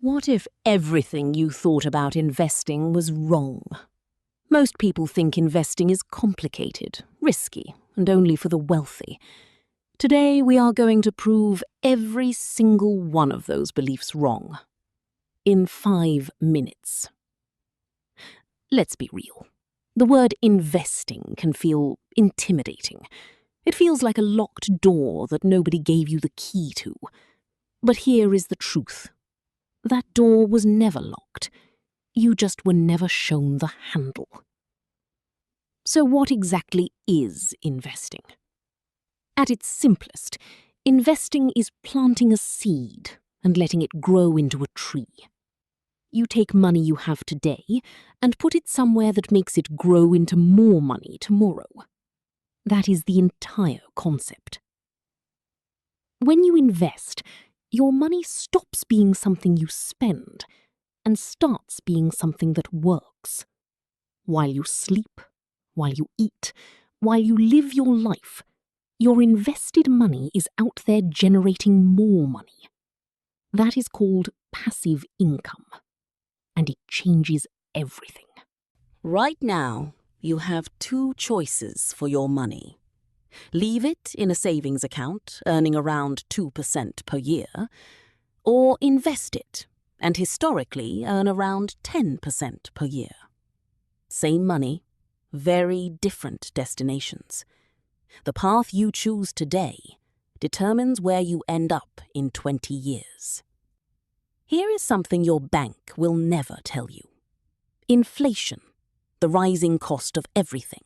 What if everything you thought about investing was wrong? Most people think investing is complicated, risky, and only for the wealthy. Today we are going to prove every single one of those beliefs wrong. In 5 minutes. Let's be real. The word investing can feel intimidating. It feels like a locked door that nobody gave you the key to. But here is the truth. That door was never locked. You just were never shown the handle. So what exactly is investing? At its simplest, investing is planting a seed and letting it grow into a tree. You take money you have today and put it somewhere that makes it grow into more money tomorrow. That is the entire concept. When you invest, your money stops being something you spend and starts being something that works. While you sleep, while you eat, while you live your life, your invested money is out there generating more money. That is called passive income, and it changes everything. Right now, you have 2 choices for your money. Leave it in a savings account, earning around 2% per year, or invest it, and historically earn around 10% per year. Same money, very different destinations. The path you choose today determines where you end up in 20 years. Here is something your bank will never tell you. Inflation, the rising cost of everything,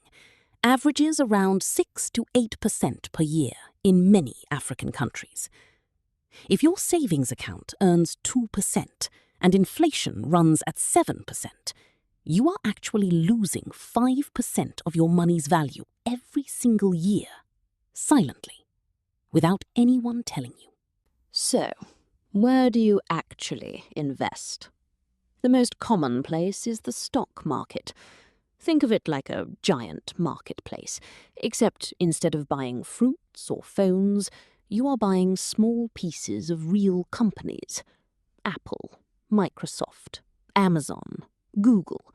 averages around 6 to 8% per year in many African countries. If your savings account earns 2% and inflation runs at 7%, you are actually losing 5% of your money's value every single year, silently, without anyone telling you. So, where do you actually invest? The most common place is the stock market. Think of it like a giant marketplace, except instead of buying fruits or phones, you are buying small pieces of real companies. Apple, Microsoft, Amazon, Google,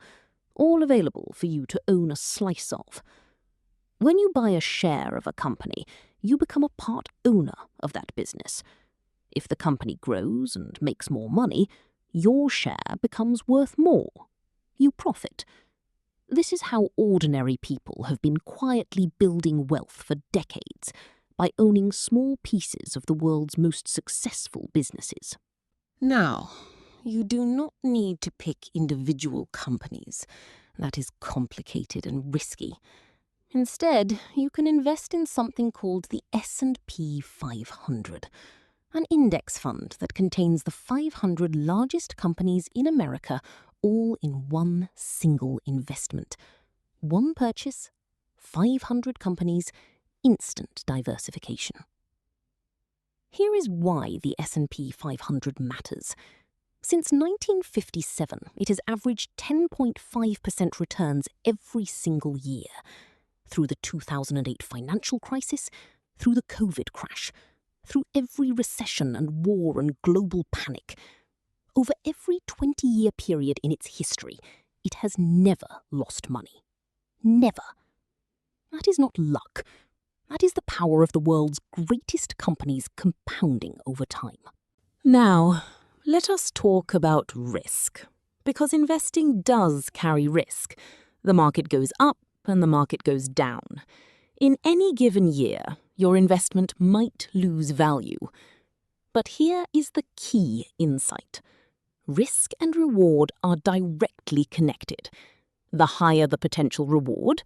all available for you to own a slice of. When you buy a share of a company, you become a part owner of that business. If the company grows and makes more money, your share becomes worth more. You profit. This is how ordinary people have been quietly building wealth for decades, by owning small pieces of the world's most successful businesses. Now, you do not need to pick individual companies. That is complicated and risky. Instead, you can invest in something called the S&P 500, an index fund that contains the 500 largest companies in America all in one single investment. One purchase, 500 companies, instant diversification. Here is why the S&P 500 matters. Since 1957, it has averaged 10.5% returns every single year. Through the 2008 financial crisis, through the COVID crash, through every recession and war and global panic. Over every 20-year period in its history, it has never lost money. Never. That is not luck. That is the power of the world's greatest companies compounding over time. Now, let us talk about risk, because investing does carry risk. The market goes up and the market goes down. In any given year, your investment might lose value. But here is the key insight. Risk and reward are directly connected. The higher the potential reward,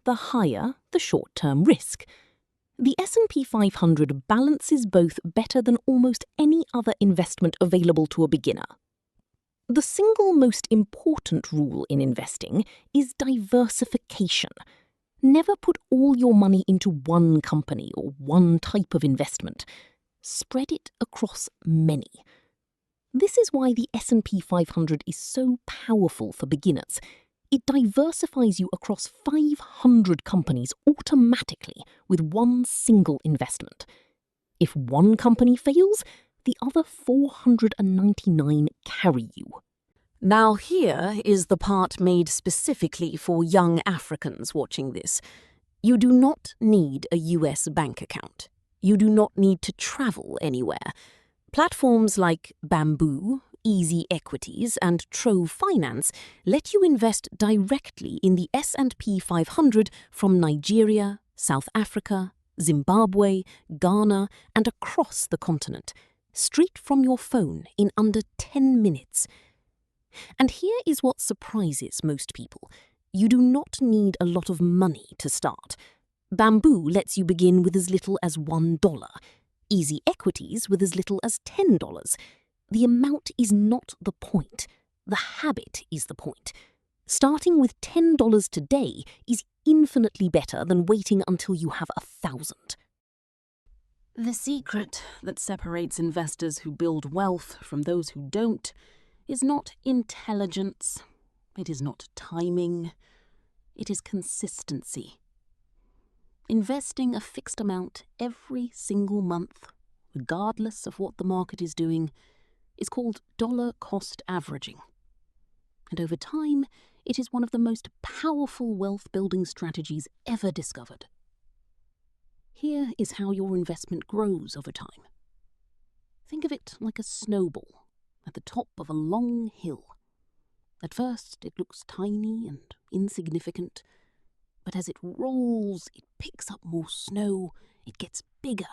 the higher the short-term risk. The S&P 500 balances both better than almost any other investment available to a beginner. The single most important rule in investing is diversification. Never put all your money into one company or one type of investment. Spread it across many. This is why the S&P 500 is so powerful for beginners. It diversifies you across 500 companies automatically with one single investment. If one company fails, the other 499 carry you. Now here is the part made specifically for young Africans watching this. You do not need a US bank account. You do not need to travel anywhere. Platforms like Abou, EasyEquities and Trove Finance let you invest directly in the S&P 500 from Nigeria, South Africa, Zimbabwe, Ghana and across the continent, straight from your phone in under 10 minutes. And here is what surprises most people. You do not need a lot of money to start. Abou lets you begin with as little as $1. EasyEquities with as little as $10. The amount is not the point. The habit is the point. Starting with $10 today is infinitely better than waiting until you have 1,000. The secret that separates investors who build wealth from those who don't is not intelligence, it is not timing, it is consistency. Investing a fixed amount every single month, regardless of what the market is doing, is called dollar cost averaging. And over time, it is one of the most powerful wealth-building strategies ever discovered. Here is how your investment grows over time. Think of it like a snowball at the top of a long hill. At first, it looks tiny and insignificant, but as it rolls, it picks up more snow, it gets bigger.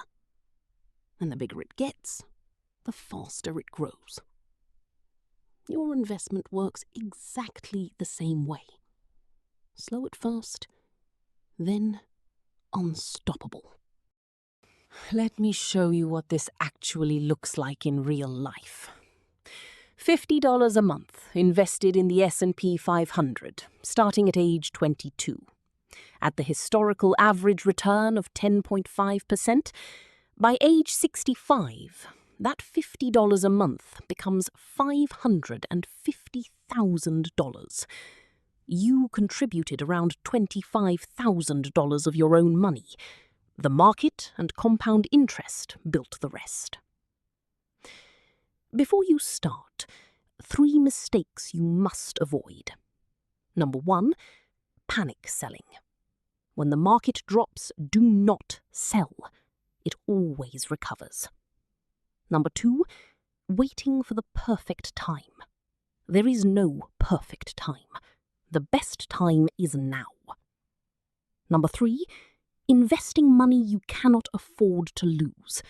And the bigger it gets, the faster it grows. Your investment works exactly the same way. Slow at first, then unstoppable. Let me show you what this actually looks like in real life. $50 a month invested in the S&P 500, starting at age 22. At the historical average return of 10.5%, by age 65, that $50 a month becomes $550,000. You contributed around $25,000 of your own money. The market and compound interest built the rest. Before you start, 3 mistakes you must avoid. Number 1, panic selling. When the market drops, do not sell. It always recovers. Number 2, waiting for the perfect time. There is no perfect time. The best time is now. Number 3, investing money you cannot afford to lose.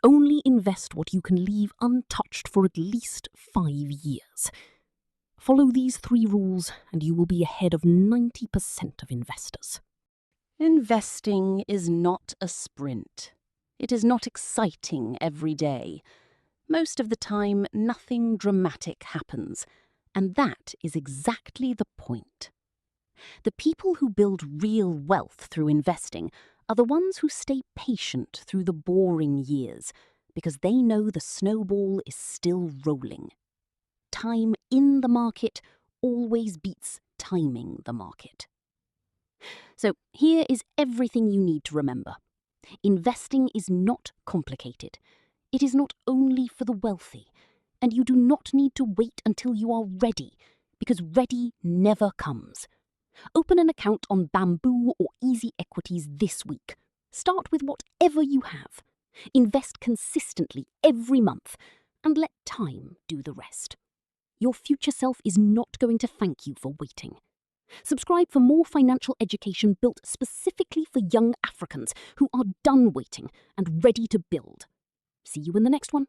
Only invest what you can leave untouched for at least 5 years. Follow these 3 rules and you will be ahead of 90% of investors. Investing is not a sprint. It is not exciting every day. Most of the time, nothing dramatic happens, and that is exactly the point. The people who build real wealth through investing are the ones who stay patient through the boring years, because they know the snowball is still rolling. Time in the market always beats timing the market. So here is everything you need to remember. Investing is not complicated. It is not only for the wealthy, and you do not need to wait until you are ready, because ready never comes. Open an account on Abou or EasyEquities this week. Start with whatever you have. Invest consistently every month, and let time do the rest. Your future self is not going to thank you for waiting. Subscribe for more financial education built specifically for young Africans who are done waiting and ready to build. See you in the next one.